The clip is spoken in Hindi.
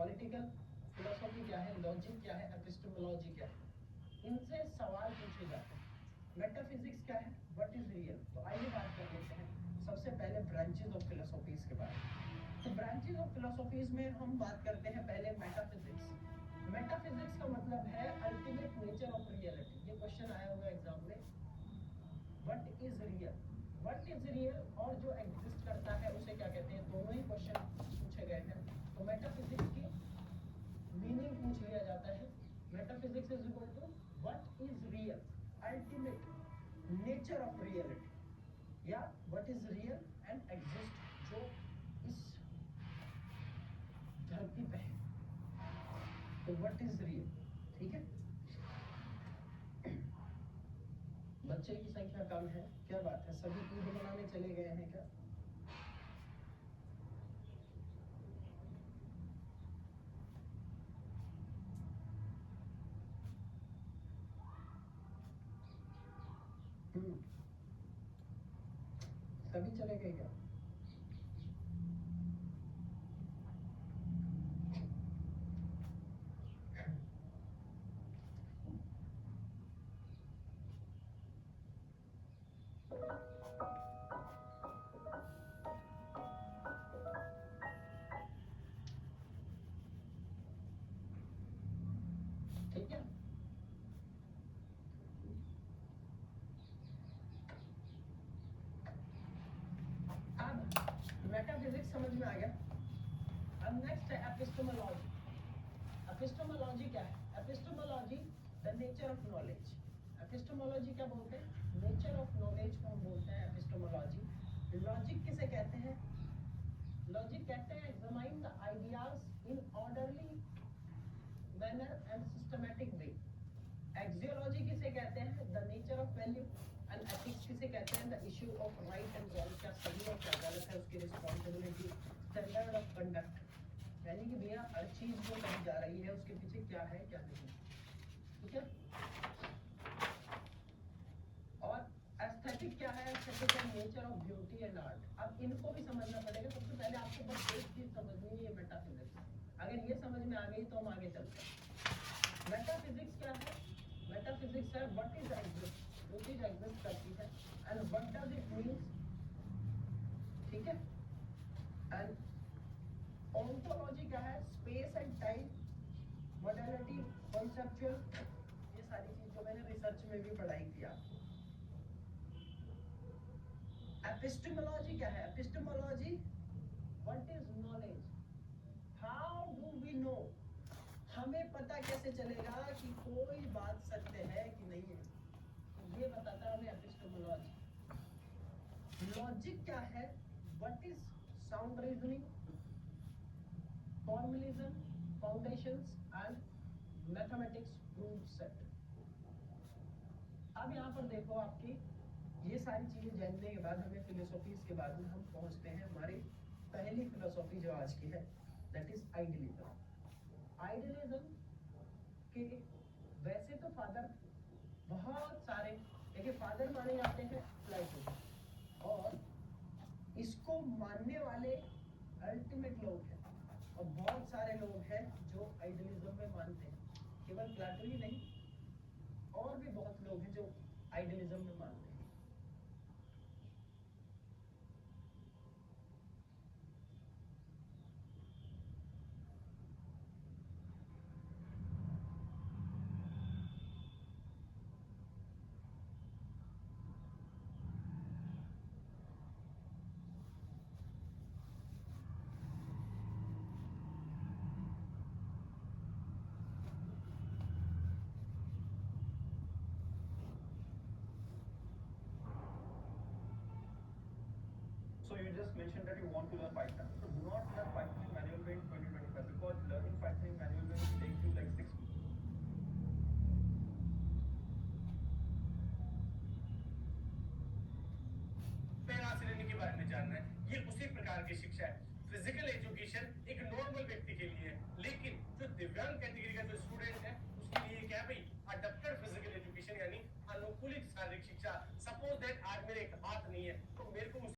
पॉलिटिकल फिलोसॉफी क्या है, लॉजिक क्या है, एपिस्टेमोलॉजी क्या है, इनसे सवाल पूछे जाते हैं। मेटाफिजिक्स क्या है, व्हाट इज रियल। तो आइए बात कर लेते हैं सबसे पहले ब्रांचेस ऑफ फिलोसॉफीज के बारे में। तो ब्रांचेस ऑफ फिलोसॉफीज में हम बात करते हैं पहले मेटाफिजिक्स। मेटाफिजिक्स का मतलब है अल्टीमेट नेचर ऑफ रियलिटी। ये क्वेश्चन आया हुआ एग्जाम में, what is real, what is real और जो एग्जिस्ट करता है उसे क्या कहते हैं, दोनों ही क्वेश्चन पूछे गए हैं। तो मेटाफिजिक्स की मीनिंग पूछ लिया जाता है। Metaphysics is equal to what is real, ultimate nature of reality, या what is real and exist, जो इस धरती पे है। तो व्हाट इज रियल, ठीक है। बच्चे की संख्या कम है, क्या बात है, सभी ईद मनाने चले गए हैं क्या? सभी चले गए क्या? ठीक है, अब मेटाफिजिक्स समझ में आ गया। अब नेक्स्ट है एपिस्टेमोलॉजी। एपिस्टेमोलॉजी क्या है? Epistemology the nature of knowledge. Epistemology क्या बोलते हैं? नेचर ऑफ नॉलेज को हम बोलते हैं एपिस्टेमोलॉजी। लॉजिक किसे कहते हैं? लॉजिक कहते हैं examine the ideas in orderly manner and systematic way. Axiology किसे कहते हैं? The nature of value. And ethics किसे कहते हैं? The issue of right and wrong, क्या सही है क्या गलत है, उसकी रिस्पॉन्सिबिलिटी। स्टैंडर्ड ऑफ कंडक्ट, यानी कि भैया हर चीज जो कही जा रही है उसके पीछे क्या है क्या नहीं, ठीक है। और एस्थेटिक क्या है? एस्थेटिक है nature of beauty and art. अब इनको भी समझना पड़ेगा। सबसे पहले आपको बस एक चीज समझनी है, मेटाफिजिक्स। अगर ये समझ में आ गई तो हम आगे चलते हैं। मेटाफिजिक्स क्या है? मेटाफिजिक्स है व्हाट इज एग्जिस्ट, जो चीज एग्जिस्ट करती है, and what does it means, ठीक है। एंड ओंटोलॉजी क्या है? Space and time, modality, conceptual, ये सारी चीज जो मैंने रिसर्च में भी पढ़ाई थी आपको। एपिस्टेमोलॉजी क्या है? Epistemology what is knowledge, how do we know, हमें पता कैसे चलेगा कि कोई बात सत्य है कि नहीं है, तो ये बताता है हमें एपिस्टेमोलॉजी। लॉजिक क्या है? What is sound reasoning, formalism, foundations and mathematics proof set. अब यहाँ पर देखो, आपकी ये सारी चीजें जानने के बाद हमें फिलोसॉफीज के बाद में हम पहुंचते हैं हमारी पहली फिलोसॉफी जो आज की है, दैट इज आइडियलिज्म। आइडियलिज्म के वैसे तो फादर बहुत सारे, देखिए फादर माने जाते हैं प्लेटो, और इसको मानने वाले अल्टीमेट लोग हैं, और बहुत सारे लोग हैं जो आइडियलिज्म में मानते हैं। केवल प्लेटो ही नहीं, और भी बहुत लोग हैं जो आइडियलिज्म में मानते हैं। So you just mentioned that you want to learn Python. So do not learn Python in manual way in 2025 because learning Python in manual way will take you like 6 months. श्रेणी के बारे में जानना है, ये उसी प्रकार की शिक्षा है। फिजिकल एजुकेशन एक नॉर्मल व्यक्ति के लिए है, लेकिन जो दिव्यांग कैटेगरी का जो स्टूडेंट है उसके लिए क्या है भाई, अडॉप्टेड फिजिकल एजुकेशन यानी अनुकूलित शारीरिक शिक्षा। सपोज दैट आज मेरे एक हाथ नहीं है,